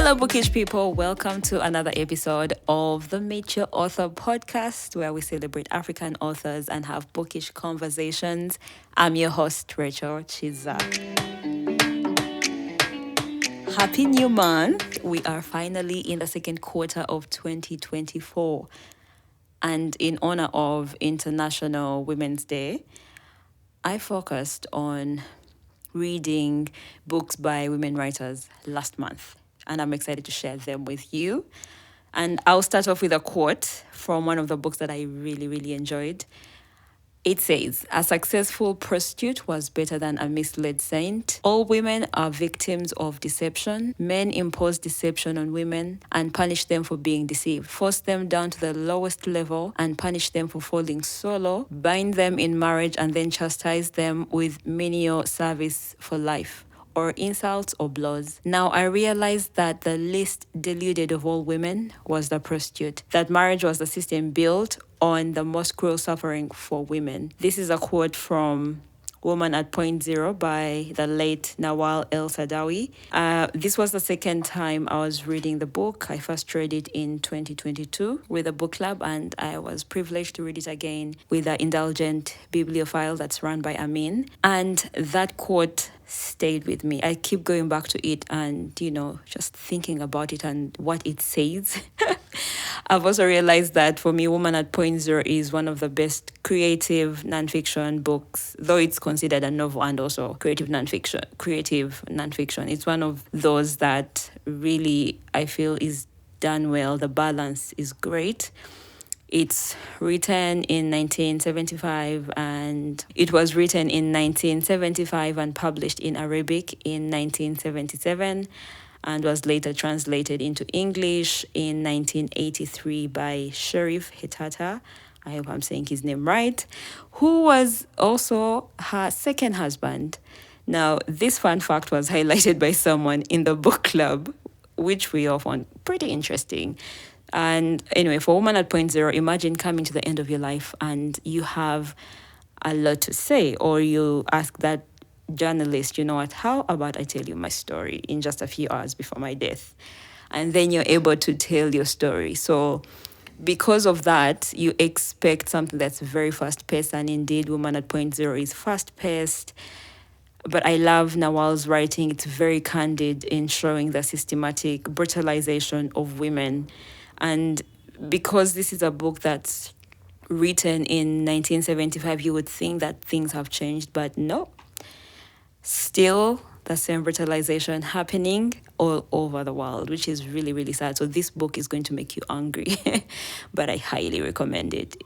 Hello, bookish people. Welcome to another episode of the Meet Your Author podcast, where we celebrate African authors and have bookish conversations. I'm your host, Rachel Chiza. Happy new month. We are finally in the second quarter of 2024. And in honor of International Women's Day, I focused on reading books by women writers last month, and I'm excited to share them with you. And I'll start off with a quote from one of the books that I really, really enjoyed. It says, "A successful prostitute was better than a misled saint. All women are victims of deception. Men impose deception on women and punish them for being deceived, force them down to the lowest level and punish them for falling so low, bind them in marriage and then chastise them with menial service for life, or insults or blows. Now I realized that the least deluded of all women was the prostitute, that marriage was the system built on the most cruel suffering for women." This is a quote from Woman at Point Zero by the late Nawal El Saadawi. This was the second time I was reading the book. I first read it in 2022 with a book club, and I was privileged to read it again with the Indulgent Bibliophile that's run by Amin. And that quote stayed with me. I keep going back to it and, just thinking about it and what it says. I've also realized that for me, Woman at Point Zero is one of the best creative nonfiction books, though it's considered a novel and also creative nonfiction. It's one of those that really I feel is done well. The balance is great. It's written in 1975 and it was written in 1975 and published in Arabic in 1977 and was later translated into English in 1983 by Sherif Hetata. I hope I'm saying his name right, who was also her second husband. Now, this fun fact was highlighted by someone in the book club, which we all found pretty interesting. And anyway, for Woman at Point Zero, imagine coming to the end of your life and you have a lot to say, or you ask that journalist, how about I tell you my story in just a few hours before my death? And then you're able to tell your story. So because of that, you expect something that's very fast-paced, and indeed, Woman at Point Zero is fast-paced. But I love Nawal's writing. It's very candid in showing the systematic brutalization of women. And because this is a book that's written in 1975, you would think that things have changed, but no. Still the same brutalization happening all over the world, which is really, really sad. So this book is going to make you angry, but I highly recommend it.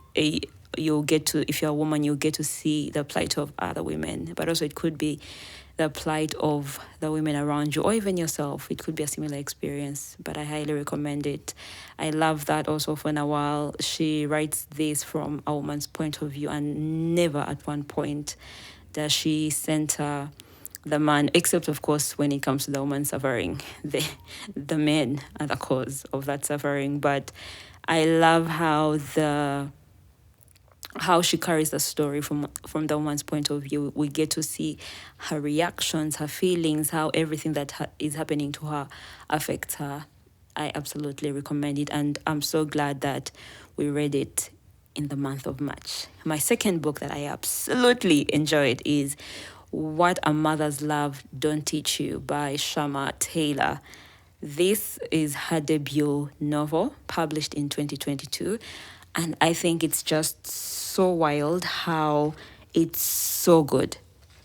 You'll get to, if you're a woman, you'll get to see the plight of other women, but also it could be the plight of the women around you or even yourself. It could be a similar experience, but I highly recommend it. I love that also for Nawal. She writes this from a woman's point of view, and never at one point does she center the man, except of course when it comes to the woman suffering. The men are the cause of that suffering. But I love how she carries the story from the woman's point of view. We get to see her reactions, her feelings, how everything that is happening to her affects her. I absolutely recommend it, and I'm so glad that we read it in the month of March. My second book that I absolutely enjoyed is What a Mother's Love Don't Teach You by Shama Taylor. This is her debut novel, published in 2022. And I think it's just so wild how it's so good.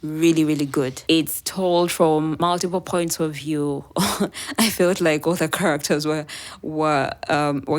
Really, really good. It's told from multiple points of view. I felt like all the characters were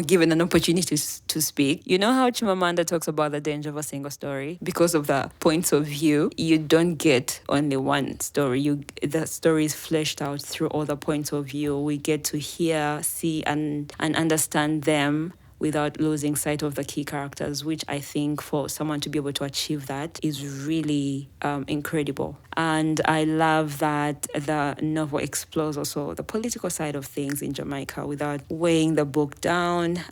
given an opportunity to speak. You know how Chimamanda talks about the danger of a single story? Because of the points of view, you don't get only one story. The story is fleshed out through all the points of view. We get to hear, see, and understand them without losing sight of the key characters, which I think for someone to be able to achieve that is really incredible. And I love that the novel explores also the political side of things in Jamaica without weighing the book down.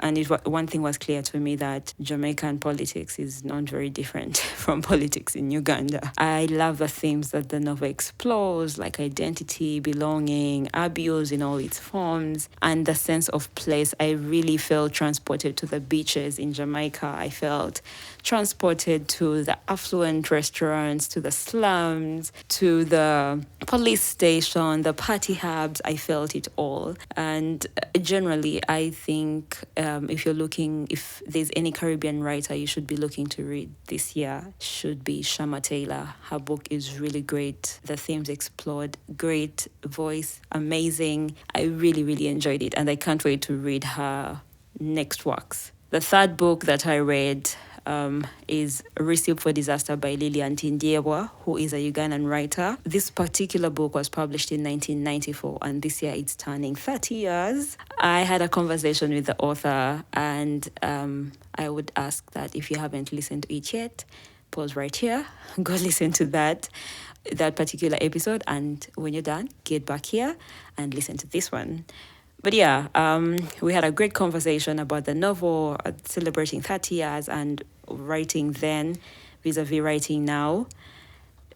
And one thing was clear to me, that Jamaican politics is not very different from politics in Uganda. I love the themes that the novel explores, like identity, belonging, abuse in all its forms, and the sense of place. I really felt transported to the beaches in Jamaica. I felt transported to the affluent restaurants, to the slums, to the police station, the party hubs. I felt it all. And generally, I think if there's any Caribbean writer you should be looking to read this year, should be Shama Taylor. Her book is really great. The themes explored, great voice, amazing. I really, really enjoyed it, and I can't wait to read her next works. The third book that I read is Recipe for Disaster by Lilian Tindiewa, who is a Ugandan writer. This particular book was published in 1994, and this year it's turning 30 years. I had a conversation with the author, and I would ask that if you haven't listened to it yet, pause right here, go listen to that particular episode, and when you're done, get back here and listen to this one. But yeah, we had a great conversation about the novel, celebrating 30 years, and writing then vis-a-vis writing now.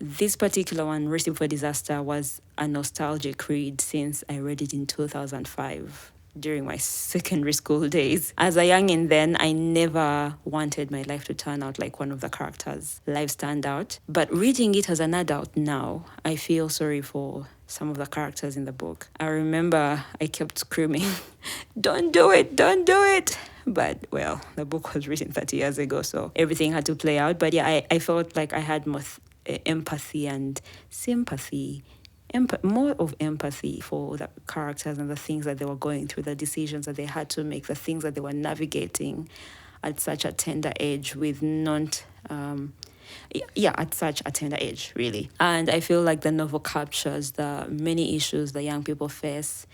This particular one, Recipe for Disaster, was a nostalgic read since I read it in 2005 during my secondary school days. As a youngin' then, I never wanted my life to turn out like one of the characters' lives turned out. But reading it as an adult now, I feel sorry for some of the characters in the book. I remember I kept screaming, don't do it, don't do it. But, well, the book was written 30 years ago, so everything had to play out. But yeah, I felt like I had more empathy and sympathy, more of empathy for the characters and the things that they were going through, the decisions that they had to make, the things that they were navigating at such a tender age with at such a tender age, really. And I feel like the novel captures the many issues the young people face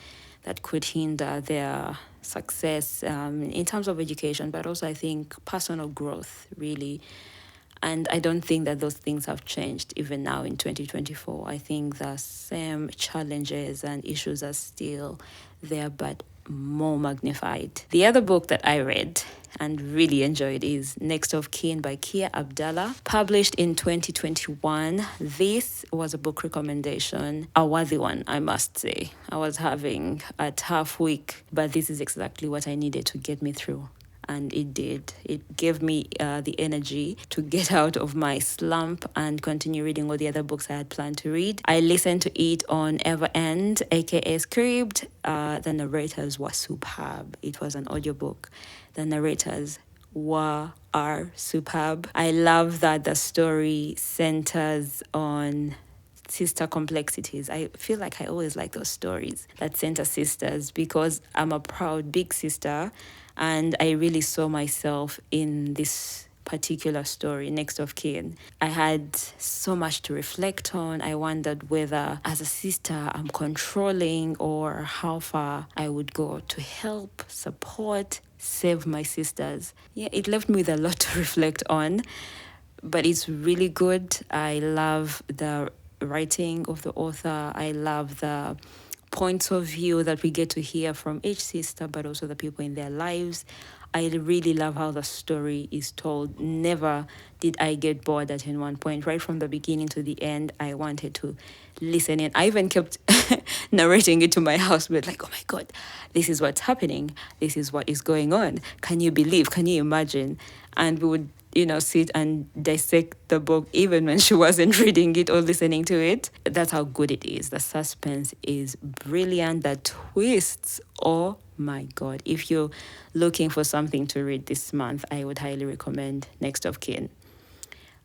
that could hinder their success in terms of education, but also I think personal growth, really. And I don't think that those things have changed even now in 2024. I think the same challenges and issues are still there, but more magnified. The other book that I read and really enjoyed is Next of Kin by Kia Abdallah, published in 2021. This was a book recommendation, a worthy one, I must say. I was having a tough week, but this is exactly what I needed to get me through. And it did. It gave me the energy to get out of my slump and continue reading all the other books I had planned to read. I listened to it on Everend, aka Scribd. The narrators were superb. It was an audiobook. The narrators are superb. I love that the story centers on sister complexities. I feel like I always like those stories that center sisters, because I'm a proud big sister, and I really saw myself in this particular story, Next of Kin. I had so much to reflect on. I wondered whether as a sister I'm controlling, or how far I would go to help, support, save my sisters. Yeah, it left me with a lot to reflect on, but it's really good. I love the writing of the author. I love the points of view that we get to hear from each sister, but also the people in their lives. I really love how the story is told. Never did I get bored at any one point. Right from the beginning to the end, I wanted to listen in. I even kept narrating it to my housemate, like, oh my God, this is what's happening. This is what is going on. Can you believe? Can you imagine? And we would sit and dissect the book even when she wasn't reading it or listening to it. That's how good it is. The suspense is brilliant. The twists, oh my God. If you're looking for something to read this month, I would highly recommend Next of Kin.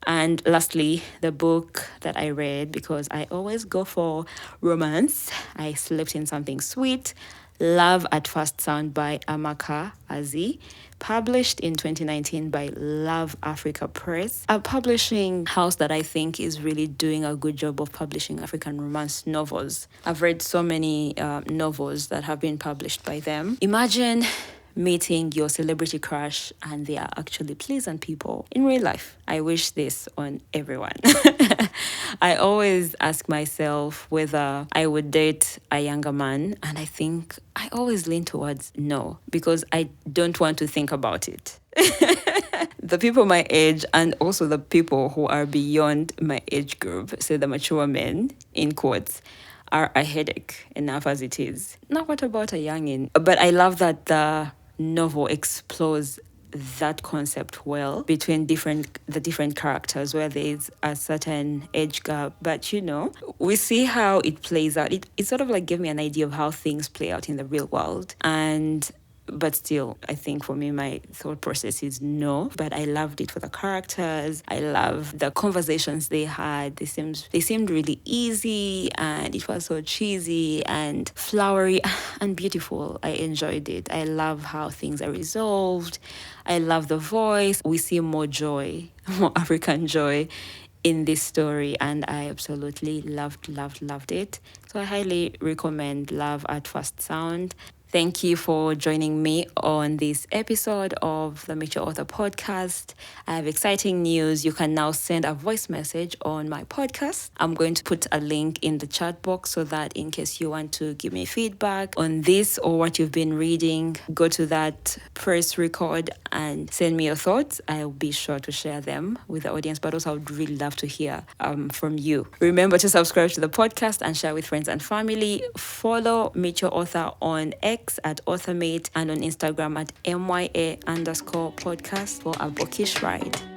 And lastly, the book that I read, because I always go for romance, I slipped in something sweet, Love at First Sound by Amaka Azi, published in 2019 by Love Africa Press, a publishing house that I think is really doing a good job of publishing African romance novels. I've read so many novels that have been published by them. Imagine meeting your celebrity crush and they are actually pleasant people in real life. I wish this on everyone. I always ask myself whether I would date a younger man, and I think I always lean towards no because I don't want to think about it. The people my age and also the people who are beyond my age group, so the mature men, in quotes, are a headache enough as it is. Now, what about a youngin? But I love that the novel explores that concept well between the different characters where there is a certain age gap, but we see how it plays out. It sort of like gave me an idea of how things play out in the real world. And but still, I think for me, my thought process is no. But I loved it for the characters. I love the conversations they had. They seemed really easy, and it was so cheesy and flowery and beautiful. I enjoyed it. I love how things are resolved. I love the voice. We see more joy, more African joy in this story, and I absolutely loved it. So I highly recommend Love at First Sound. Thank you for joining me on this episode of the Meet Your Author podcast. I have exciting news. You can now send a voice message on my podcast. I'm going to put a link in the chat box so that in case you want to give me feedback on this or what you've been reading, go to that, press record and send me your thoughts. I'll be sure to share them with the audience, but also I would really love to hear from you. Remember to subscribe to the podcast and share with friends and family. Follow Meet Your Author on X at AuthorMate and on Instagram at MYA_podcast for a bookish ride.